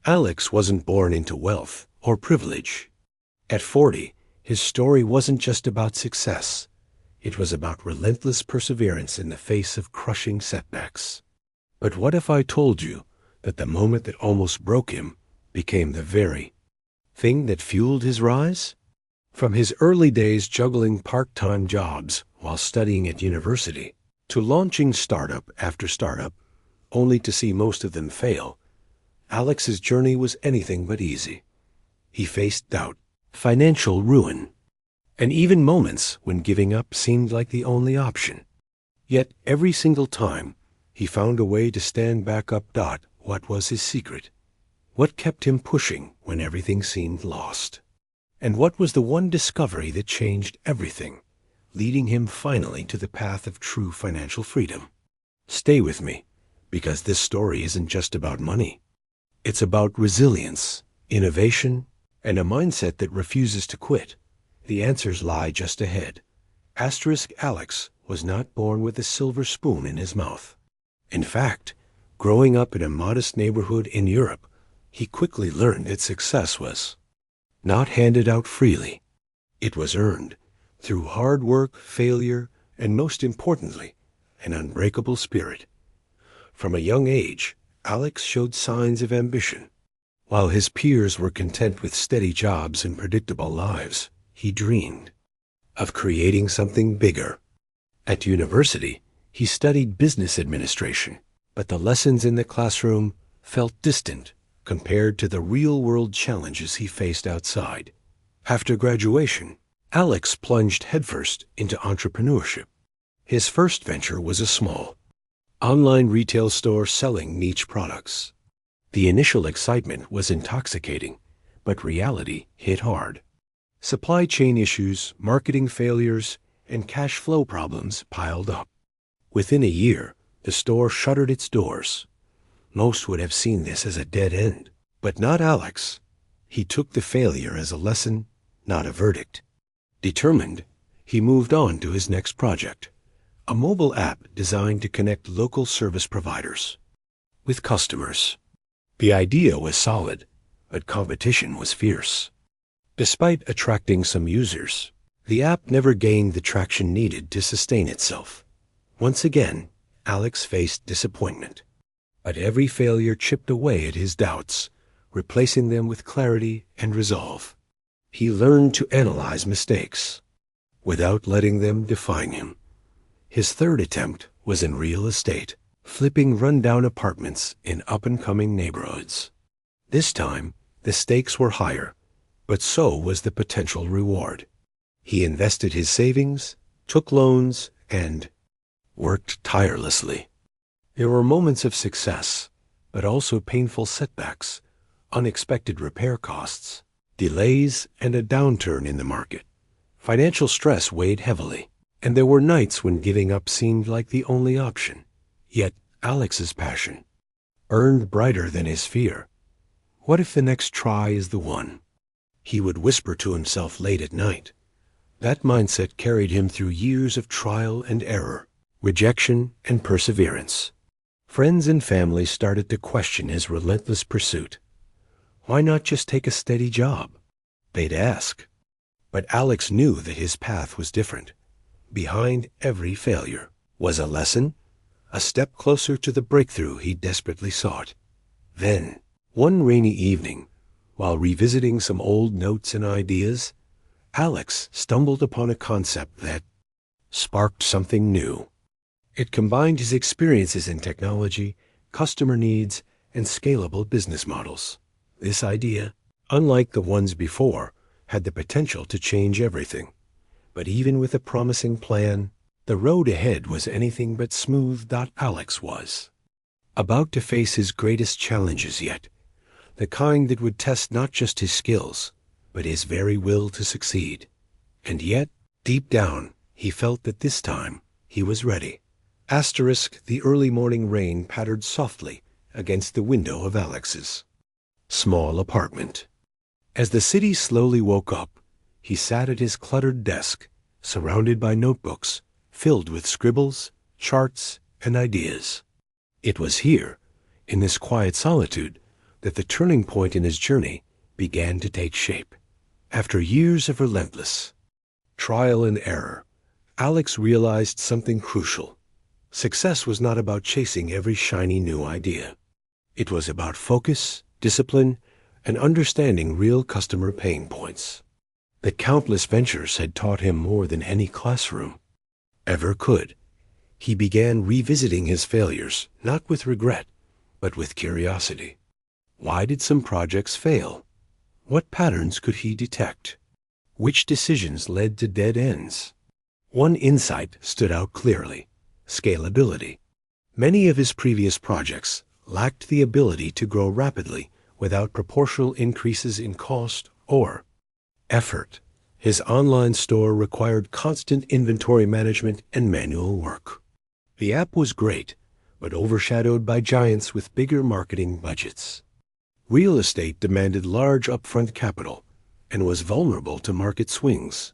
Alex wasn't born into wealth or privilege. At 40, his story wasn't just about success. It was about relentless perseverance in the face of crushing setbacks. But what if I told you that the moment that almost broke him became the very thing that fueled his rise? From his early days juggling part-time jobs while studying at university, to launching startup after startup, only to see most of them fail, Alex's journey was anything but easy. He faced doubt, financial ruin, and even moments when giving up seemed like the only option. Yet every single time, he found a way to stand back up. What was his secret? What kept him pushing when everything seemed lost? And what was the one discovery that changed everything, leading him finally to the path of true financial freedom? Stay with me, because this story isn't just about money. It's about resilience, innovation, and a mindset that refuses to quit. The answers lie just ahead. Alex was not born with a silver spoon in his mouth. In fact, growing up in a modest neighborhood in Europe, he quickly learned that success was not handed out freely. It was earned through hard work, failure, and most importantly, an unbreakable spirit. From a young age, Alex showed signs of ambition. While his peers were content with steady jobs and predictable lives, he dreamed of creating something bigger. At university, he studied business administration, but the lessons in the classroom felt distant compared to the real-world challenges he faced outside. After graduation, Alex plunged headfirst into entrepreneurship. His first venture was a small, online retail store selling niche products. The initial excitement was intoxicating, but reality hit hard. Supply chain issues, marketing failures, and cash flow problems piled up. Within a year, the store shuttered its doors. Most would have seen this as a dead end, but not Alex. He took the failure as a lesson, not a verdict. Determined, he moved on to his next project, a mobile app designed to connect local service providers with customers. The idea was solid, but competition was fierce. Despite attracting some users, the app never gained the traction needed to sustain itself. Once again, Alex faced disappointment. But every failure chipped away at his doubts, replacing them with clarity and resolve. He learned to analyze mistakes without letting them define him. His third attempt was in real estate, flipping rundown apartments in up-and-coming neighborhoods. This time, the stakes were higher, but so was the potential reward. He invested his savings, took loans, and worked tirelessly. There were moments of success, but also painful setbacks, unexpected repair costs, delays, and a downturn in the market. Financial stress weighed heavily, and there were nights when giving up seemed like the only option. Yet Alex's passion burned brighter than his fear. What if the next try is the one? He would whisper to himself late at night. That mindset carried him through years of trial and error, rejection and perseverance. Friends and family started to question his relentless pursuit. Why not just take a steady job? They'd ask. But Alex knew that his path was different. Behind every failure was a lesson, a step closer to the breakthrough he desperately sought. Then, one rainy evening, while revisiting some old notes and ideas, Alex stumbled upon a concept that sparked something new. It combined his experiences in technology, customer needs, and scalable business models. This idea, unlike the ones before, had the potential to change everything. But even with a promising plan, the road ahead was anything but smooth. Alex was about to face his greatest challenges yet, the kind that would test not just his skills, but his very will to succeed. And yet, deep down, he felt that this time he was ready. The early morning rain pattered softly against the window of Alex's small apartment. As the city slowly woke up, he sat at his cluttered desk, surrounded by notebooks filled with scribbles, charts, and ideas. It was here, in this quiet solitude, that the turning point in his journey began to take shape. After years of relentless trial and error, Alex realized something crucial. Success was not about chasing every shiny new idea. It was about focus, discipline, and understanding real customer pain points. The countless ventures had taught him more than any classroom ever could. He began revisiting his failures, not with regret, but with curiosity. Why did some projects fail? What patterns could he detect? Which decisions led to dead ends? One insight stood out clearly: scalability. Many of his previous projects lacked the ability to grow rapidly without proportional increases in cost or effort. His online store required constant inventory management and manual work. The app was great, but overshadowed by giants with bigger marketing budgets. Real estate demanded large upfront capital and was vulnerable to market swings.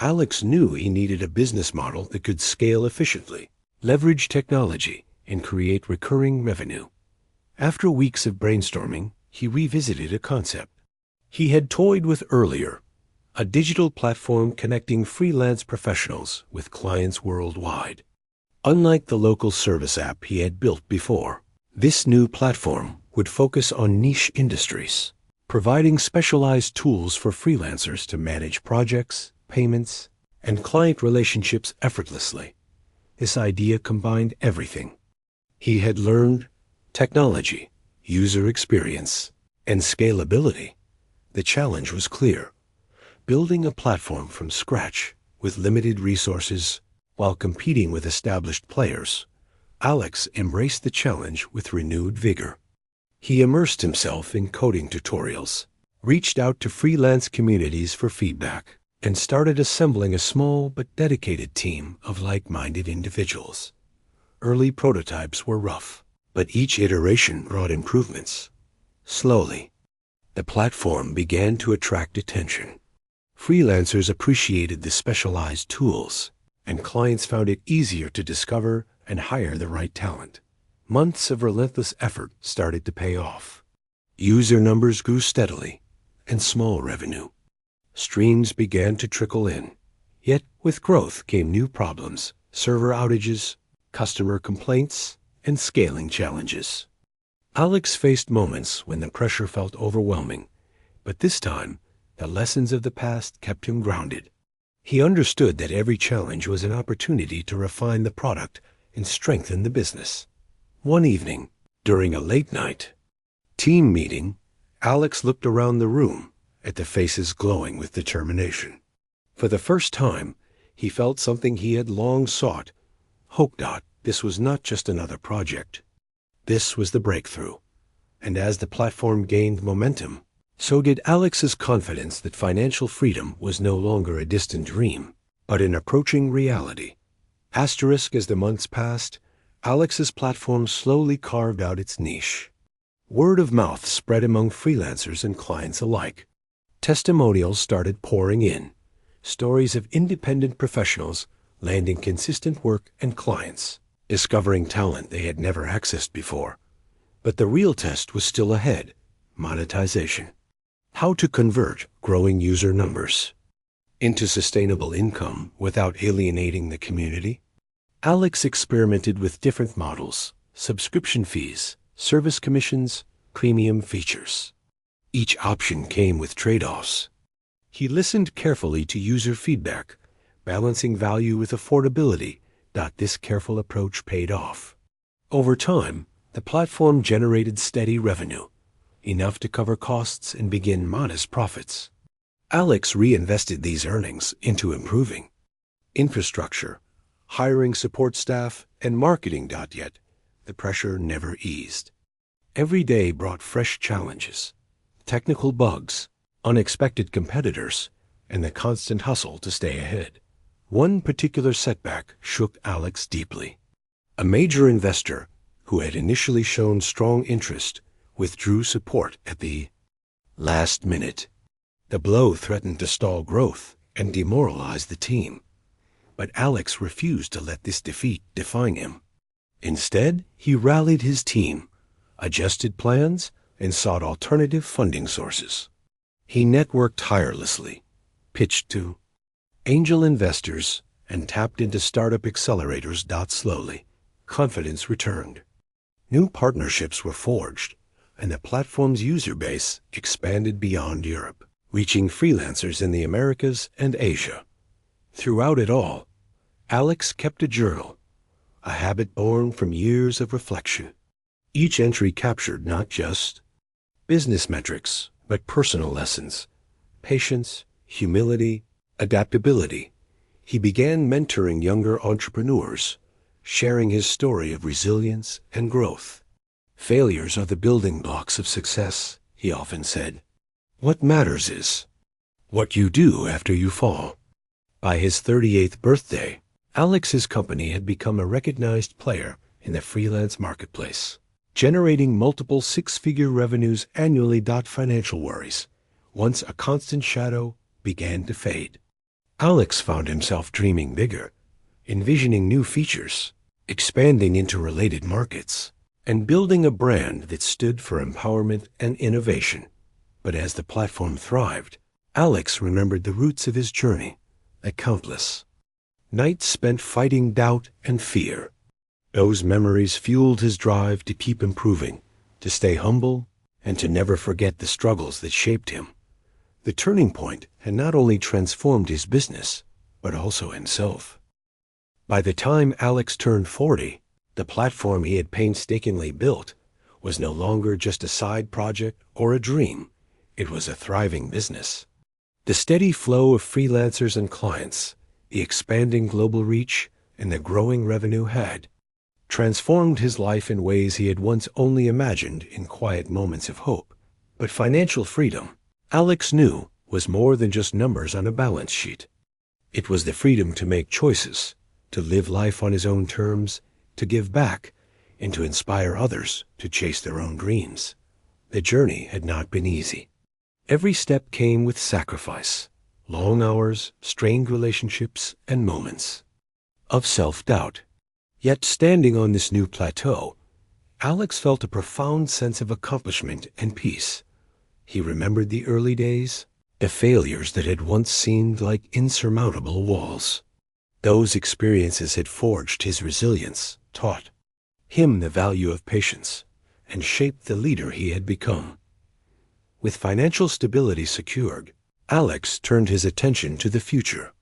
Alex knew he needed a business model that could scale efficiently, leverage technology, and create recurring revenue. After weeks of brainstorming, he revisited a concept he had toyed with earlier: a digital platform connecting freelance professionals with clients worldwide. Unlike the local service app he had built before, this new platform would focus on niche industries, providing specialized tools for freelancers to manage projects, payments, and client relationships effortlessly. This idea combined everything he had learned: technology, user experience, and scalability. The challenge was clear: building a platform from scratch with limited resources while competing with established players. Alex embraced the challenge with renewed vigor. He immersed himself in coding tutorials, reached out to freelance communities for feedback, and started assembling a small but dedicated team of like-minded individuals. Early prototypes were rough, but each iteration brought improvements. Slowly, the platform began to attract attention. Freelancers appreciated the specialized tools, and clients found it easier to discover and hire the right talent. Months of relentless effort started to pay off. User numbers grew steadily, and small revenue streams began to trickle in. Yet with growth came new problems: server outages, customer complaints, and scaling challenges. Alex faced moments when the pressure felt overwhelming, but this time the lessons of the past kept him grounded. He understood that every challenge was an opportunity to refine the product and strengthen the business. One evening, during a late-night team meeting, Alex looked around the room at the faces glowing with determination. For the first time, he felt something he had long sought. HokeDot, this was not just another project. This was the breakthrough. And as the platform gained momentum, so did Alex's confidence that financial freedom was no longer a distant dream, but an approaching reality. As the months passed, Alex's platform slowly carved out its niche. Word of mouth spread among freelancers and clients alike. Testimonials started pouring in, stories of independent professionals landing consistent work and clients, discovering talent they had never accessed before. But the real test was still ahead: monetization. How to convert growing user numbers into sustainable income without alienating the community. Alex experimented with different models: subscription fees, service commissions, premium features. Each option came with trade-offs. He listened carefully to user feedback, balancing value with affordability. This careful approach paid off. Over time, the platform generated steady revenue, enough to cover costs and begin modest profits. Alex reinvested these earnings into improving infrastructure, hiring support staff, and marketing. Yet, the pressure never eased. Every day brought fresh challenges: technical bugs, unexpected competitors, and the constant hustle to stay ahead. One particular setback shook Alex deeply. A major investor, who had initially shown strong interest, withdrew support at the last minute. The blow threatened to stall growth and demoralize the team. But Alex refused to let this defeat define him. Instead, he rallied his team, adjusted plans, and sought alternative funding sources. He networked tirelessly, pitched to angel investors, and tapped into startup accelerators. Slowly, confidence returned. New partnerships were forged, and the platform's user base expanded beyond Europe, reaching freelancers in the Americas and Asia. Throughout it all, Alex kept a journal, a habit born from years of reflection. Each entry captured not just business metrics, but personal lessons, patience, humility, adaptability. He began mentoring younger entrepreneurs, sharing his story of resilience and growth. Failures are the building blocks of success, he often said. What matters is what you do after you fall. By his 38th birthday, Alex's company had become a recognized player in the freelance marketplace, generating multiple six-figure revenues annually. Financial worries, once a constant shadow, began to fade. Alex found himself dreaming bigger, envisioning new features, expanding into related markets, and building a brand that stood for empowerment and innovation. But as the platform thrived, Alex remembered the roots of his journey, the countless nights spent fighting doubt and fear. Those memories fueled his drive to keep improving, to stay humble, and to never forget the struggles that shaped him. The turning point had not only transformed his business, but also himself. By the time Alex turned 40, the platform he had painstakingly built was no longer just a side project or a dream. It was a thriving business. The steady flow of freelancers and clients, the expanding global reach, and the growing revenue had transformed his life in ways he had once only imagined in quiet moments of hope. But financial freedom, Alex knew, was more than just numbers on a balance sheet. It was the freedom to make choices, to live life on his own terms, to give back, and to inspire others to chase their own dreams. The journey had not been easy. Every step came with sacrifice, long hours, strained relationships, and moments of self-doubt. Yet standing on this new plateau, Alex felt a profound sense of accomplishment and peace. He remembered the early days, the failures that had once seemed like insurmountable walls. Those experiences had forged his resilience, taught him the value of patience, and shaped the leader he had become. With financial stability secured, Alex turned his attention to the future.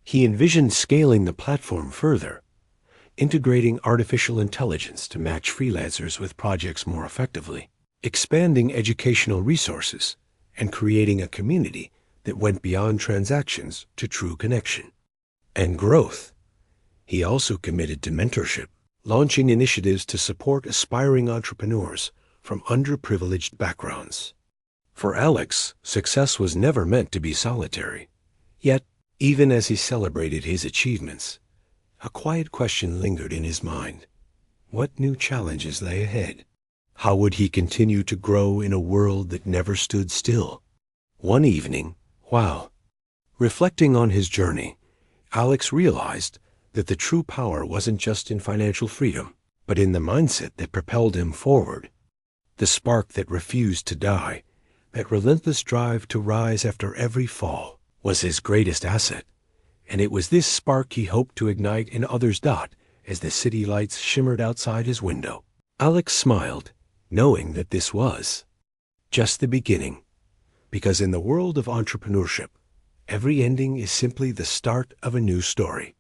He envisioned scaling the platform further, integrating artificial intelligence to match freelancers with projects more effectively, expanding educational resources, and creating a community that went beyond transactions to true connection and growth. He also committed to mentorship, launching initiatives to support aspiring entrepreneurs from underprivileged backgrounds. For Alex, success was never meant to be solitary. Yet, even as he celebrated his achievements, a quiet question lingered in his mind. What new challenges lay ahead? How would he continue to grow in a world that never stood still? One evening, while reflecting on his journey, Alex realized that the true power wasn't just in financial freedom, but in the mindset that propelled him forward. The spark that refused to die, that relentless drive to rise after every fall, was his greatest asset. And it was this spark he hoped to ignite in others. As the city lights shimmered outside his window, Alex smiled, knowing that this was just the beginning. Because in the world of entrepreneurship, every ending is simply the start of a new story.